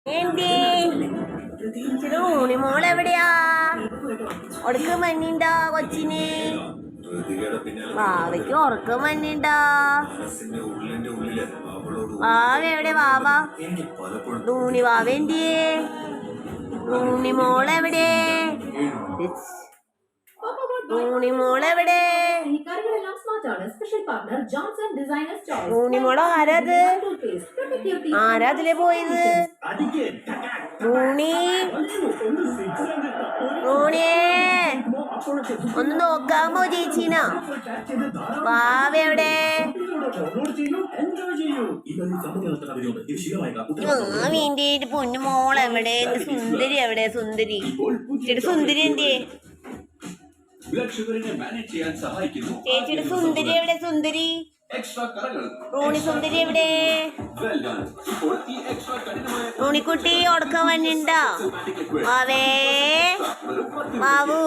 ఏంటి చిరు నీ മോളെവിടെയാ ഉറക്കം വന്നിണ്ടാ കൊച്ചിന് വാവയ്ക്ക് ഉറക്കം വന്നിണ്ടാ വാവ എവിടെ വാവ ധൂണി വാവ എന്തിയേ ധൂണി മോളെവിടെ ധൂണി മോളെവിടെ ധൂണി മോളെ ആരാത് ആരാതിലെ പോയത് ധൂണി ധൂണിയേ ഒന്ന് നോക്കാമോ ചേച്ചീന വാവെവിടെ വീന്റെ പൊന്നു മോളെവിടെ സുന്ദരി എവിടെ സുന്ദരി ചേച്ചി സുന്ദരി എന്തേ ചേച്ചിയുടെ സുന്ദരി എവിടെ സുന്ദരി റോണി സുന്ദരി എവിടെ റോണിക്കുട്ടി ഉടക്കം വന്നിണ്ടാ വാവേ ബാബു